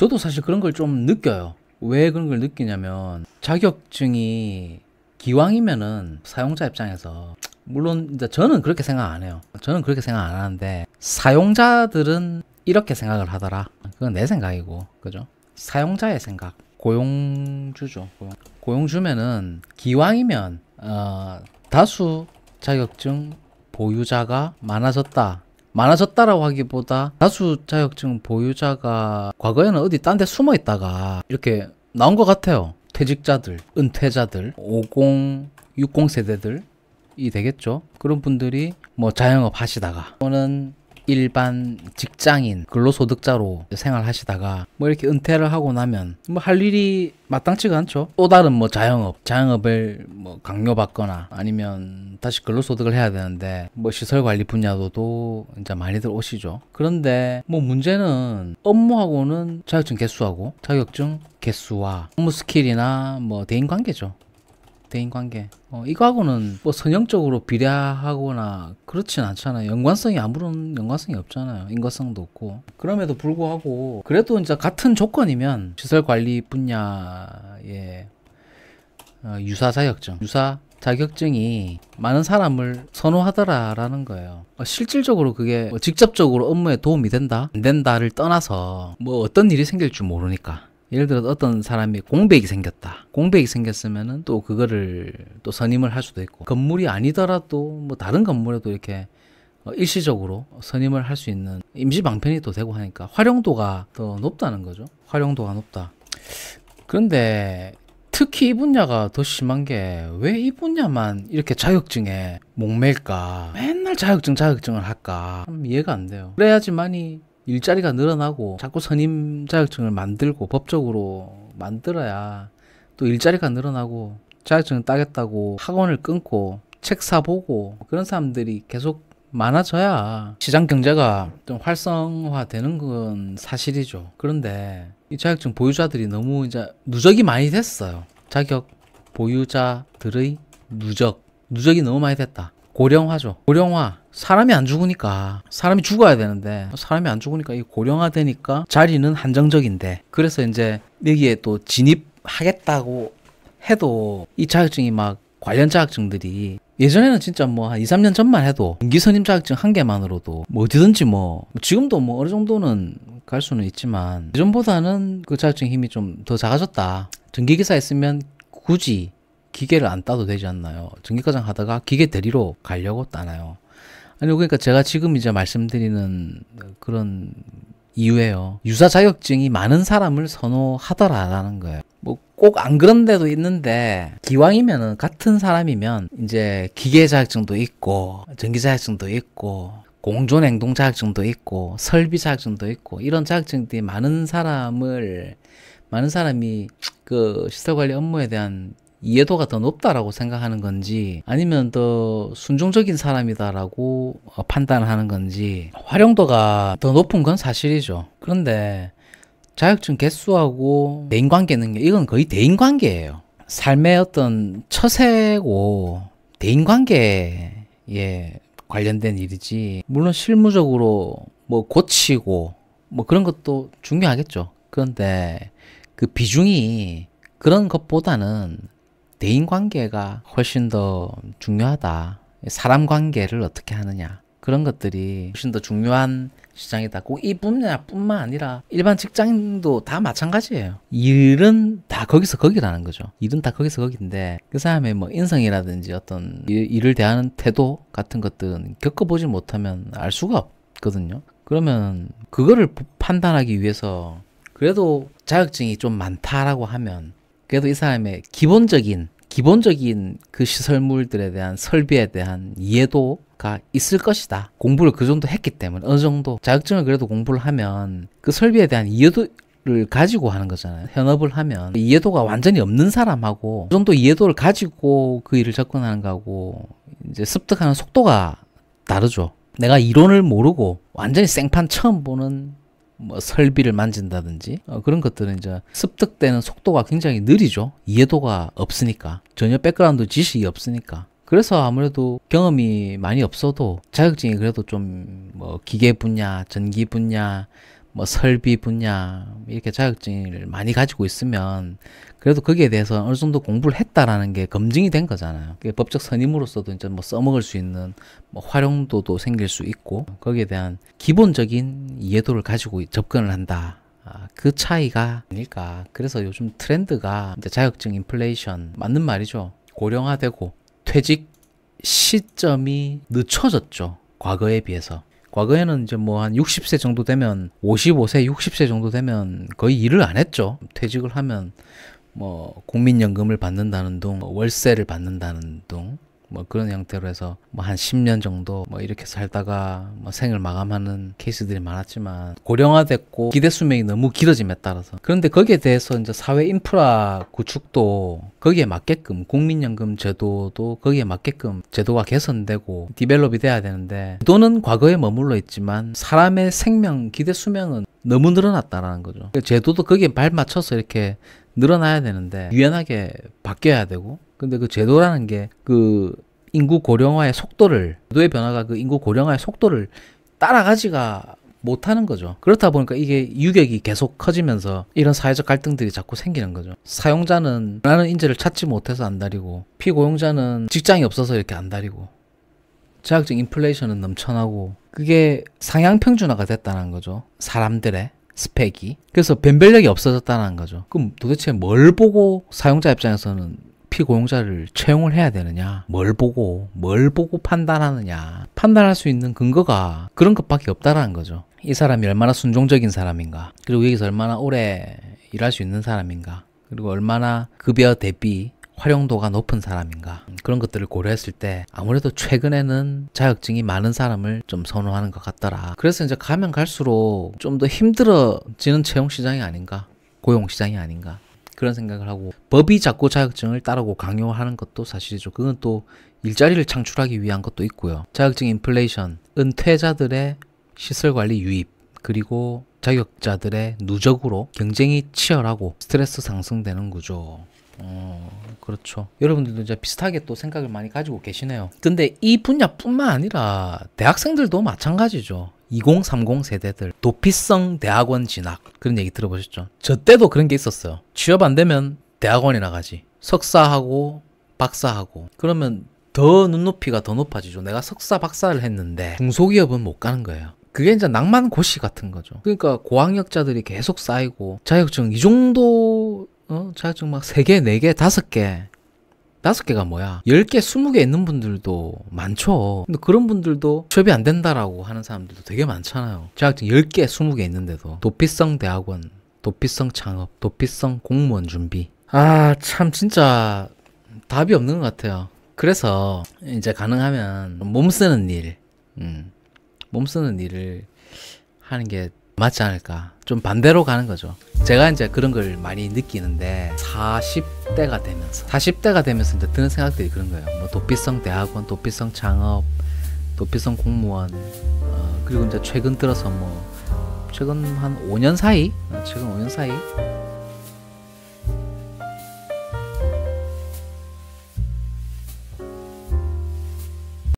저도 사실 그런 걸 좀 느껴요. 왜 그런 걸 느끼냐면 자격증이 기왕이면은 사용자 입장에서 물론 이제 저는 그렇게 생각 안 해요. 저는 그렇게 생각 안 하는데 사용자들은 이렇게 생각을 하더라. 그건 내 생각이고, 그죠? 사용자의 생각. 고용주죠. 고용주면은 기왕이면 다수 자격증 보유자가 많아졌다라고 하기보다 다수 자격증 보유자가 과거에는 어디 딴 데 숨어 있다가 이렇게 나온 것 같아요. 퇴직자들, 은퇴자들, 50, 60 세대들이 되겠죠. 그런 분들이 뭐 자영업 하시다가 또는 일반 직장인, 근로소득자로 생활하시다가 뭐 이렇게 은퇴를 하고 나면 뭐 할 일이 마땅치가 않죠. 또 다른 뭐 자영업을 뭐 강요받거나 아니면 다시 근로소득을 해야 되는데 뭐 시설관리 분야도 이제 많이들 오시죠. 그런데 뭐 문제는 업무하고는 자격증 개수와 업무 스킬이나 뭐 대인관계죠. 대인관계. 이거하고는 뭐 선형적으로 비례하거나 그렇진 않잖아요. 아무런 연관성이 없잖아요. 인과성도 없고. 그럼에도 불구하고 그래도 이제 같은 조건이면 시설관리 분야의 유사 자격증이 많은 사람을 선호하더라라는 거예요. 실질적으로 그게 뭐 직접적으로 업무에 도움이 된다 안 된다를 떠나서 뭐 어떤 일이 생길 줄 모르니까. 예를 들어 어떤 사람이 공백이 생겼으면은 또 그거를 또 선임을 할 수도 있고, 건물이 아니더라도 뭐 다른 건물에도 이렇게 일시적으로 선임을 할 수 있는 임시 방편이 또 되고 하니까 활용도가 더 높다는 거죠. 활용도가 높다. 그런데 특히 이 분야가 더 심한 게 왜 이 분야만 이렇게 자격증에 목맬까? 맨날 자격증을 할까? 이해가 안 돼요. 그래야지만이 일자리가 늘어나고 자꾸 선임 자격증을 만들고 법적으로 만들어야 또 일자리가 늘어나고 자격증을 따겠다고 학원을 끊고 책 사보고 그런 사람들이 계속 많아져야 시장 경제가 좀 활성화되는 건 사실이죠. 그런데 이 자격증 보유자들이 너무 이제 누적이 많이 됐어요. 자격 보유자들의 누적이 너무 많이 됐다. 고령화죠. 고령화. 사람이 안 죽으니까, 사람이 죽어야 되는데 사람이 안 죽으니까 이 고령화되니까 자리는 한정적인데, 그래서 이제 여기에 또 진입하겠다고 해도 이 자격증이 막 관련 자격증들이 예전에는 진짜 뭐 한 2, 3년 전만 해도 전기선임 자격증 한 개만으로도 뭐 어디든지 뭐 지금도 뭐 어느 정도는 갈 수는 있지만 예전보다는 그 자격증 힘이 좀 더 작아졌다. 전기기사 있으면 굳이 기계를 안 따도 되지 않나요? 전기과장 하다가 기계 대리로 가려고 따나요? 아니, 그러니까 제가 지금 이제 말씀드리는 그런 이유예요. 유사 자격증이 많은 사람을 선호하더라라는 거예요. 뭐 꼭 안 그런 데도 있는데 기왕이면은 같은 사람이면 이제 기계 자격증도 있고 전기 자격증도 있고 공존행동 자격증도 있고 설비 자격증도 있고 이런 자격증들이 많은 사람이 그 시설관리 업무에 대한 이해도가 더 높다라고 생각하는 건지 아니면 더 순종적인 사람이다라고 판단하는 건지 활용도가 더 높은 건 사실이죠. 그런데 자격증 개수하고 대인관계 능력, 이건 거의 대인관계예요. 삶의 어떤 처세고 대인관계에 관련된 일이지, 물론 실무적으로 뭐 고치고 뭐 그런 것도 중요하겠죠. 그런데 그 비중이 그런 것보다는 대인관계가 훨씬 더 중요하다. 사람 관계를 어떻게 하느냐, 그런 것들이 훨씬 더 중요한 시장이다. 꼭 이 분야뿐만 아니라 일반 직장인도 다 마찬가지예요. 일은 다 거기서 거기라는 거죠. 일은 다 거기서 거기인데 그 사람의 뭐 인성이라든지 어떤 일을 대하는 태도 같은 것들은 겪어보지 못하면 알 수가 없거든요. 그러면 그거를 판단하기 위해서 그래도 자격증이 좀 많다라고 하면 그래도 이 사람의 기본적인 그 시설물들에 대한 설비에 대한 이해도가 있을 것이다. 공부를 그 정도 했기 때문에 어느 정도 자격증을 그래도 공부를 하면 그 설비에 대한 이해도를 가지고 하는 거잖아요. 현업을 하면 이해도가 완전히 없는 사람하고 그 정도 이해도를 가지고 그 일을 접근하는 거하고 이제 습득하는 속도가 다르죠. 내가 이론을 모르고 완전히 생판 처음 보는 뭐 설비를 만진다든지 그런 것들은 이제 습득되는 속도가 굉장히 느리죠. 이해도가 없으니까, 전혀 백그라운드 지식이 없으니까. 그래서 아무래도 경험이 많이 없어도 자격증이 그래도 좀 뭐 기계 분야, 전기 분야, 뭐 설비 분야 이렇게 자격증을 많이 가지고 있으면 그래도 거기에 대해서 어느 정도 공부를 했다라는 게 검증이 된 거잖아요. 법적 선임으로서도 이제 뭐 써먹을 수 있는 뭐 활용도도 생길 수 있고 거기에 대한 기본적인 이해도를 가지고 접근을 한다. 그 차이가 아닐까. 그래서 요즘 트렌드가 이제 자격증 인플레이션 맞는 말이죠. 고령화되고 퇴직 시점이 늦춰졌죠. 과거에 비해서. 과거에는 이제 뭐 한 60세 정도 되면 55세, 60세 정도 되면 거의 일을 안 했죠. 퇴직을 하면 뭐 국민연금을 받는다는 둥, 뭐 월세를 받는다는 둥, 뭐 그런 형태로 해서 뭐 한 10년 정도 뭐 이렇게 살다가 뭐 생을 마감하는 케이스들이 많았지만 고령화됐고 기대 수명이 너무 길어짐에 따라서 그런데 거기에 대해서 이제 사회 인프라 구축도 거기에 맞게끔 국민연금 제도도 거기에 맞게끔 제도가 개선되고 디벨롭이 돼야 되는데 제도는 과거에 머물러 있지만 사람의 생명 기대 수명은 너무 늘어났다라는 거죠. 제도도 거기에 발맞춰서 이렇게 늘어나야 되는데 유연하게 바뀌어야 되고 근데 그 제도라는 게 그 인구 고령화의 속도를 제도의 변화가 그 인구 고령화의 속도를 따라가지가 못하는 거죠. 그렇다 보니까 이게 유격이 계속 커지면서 이런 사회적 갈등들이 자꾸 생기는 거죠. 사용자는 원하는 인재를 찾지 못해서 안달이고 피고용자는 직장이 없어서 이렇게 안달이고 자격증 인플레이션은 넘쳐나고 그게 상향 평준화가 됐다는 거죠. 사람들의 스펙이. 그래서 변별력이 없어졌다는 거죠. 그럼 도대체 뭘 보고 사용자 입장에서는 피고용자를 채용을 해야 되느냐? 뭘 보고 판단하느냐? 판단할 수 있는 근거가 그런 것밖에 없다라는 거죠. 이 사람이 얼마나 순종적인 사람인가? 그리고 여기서 얼마나 오래 일할 수 있는 사람인가? 그리고 얼마나 급여 대비 활용도가 높은 사람인가? 그런 것들을 고려했을 때 아무래도 최근에는 자격증이 많은 사람을 좀 선호하는 것 같더라. 그래서 이제 가면 갈수록 좀 더 힘들어지는 채용 시장이 아닌가? 고용 시장이 아닌가? 그런 생각을 하고 법이 자꾸 자격증을 따르고 강요하는 것도 사실이죠. 그건 또 일자리를 창출하기 위한 것도 있고요. 자격증 인플레이션, 은퇴자들의 시설관리 유입, 그리고 자격자들의 누적으로 경쟁이 치열하고 스트레스 상승되는 구조. 그렇죠. 여러분들도 이제 비슷하게 또 생각을 많이 가지고 계시네요. 근데 이 분야뿐만 아니라 대학생들도 마찬가지죠. 2030 세대들 도피성 대학원 진학 그런 얘기 들어보셨죠? 저 때도 그런 게 있었어요. 취업 안 되면 대학원이나 가지. 석사하고 박사하고 그러면 더 눈높이가 더 높아지죠. 내가 석사 박사를 했는데 중소기업은 못 가는 거예요. 그게 이제 낭만 고시 같은 거죠. 그러니까 고학력자들이 계속 쌓이고 자격증 이 정도 자격증 막 3개, 4개, 5개 5개가 뭐야? 10개, 20개 있는 분들도 많죠. 근데 그런 분들도 취업이 안 된다라고 하는 사람들도 되게 많잖아요. 자격증 10개, 20개 있는데도. 도피성 대학원, 도피성 창업, 도피성 공무원 준비. 참 진짜 답이 없는 것 같아요. 그래서 이제 가능하면 몸 쓰는 일, 몸 쓰는 일을 하는 게 맞지 않을까. 좀 반대로 가는 거죠. 제가 이제 그런 걸 많이 느끼는데 40대가 되면서 이제 드는 생각들이 그런 거예요. 뭐 도피성 대학원, 도피성 창업, 도피성 공무원, 그리고 이제 최근 들어서 뭐 최근 한 5년 사이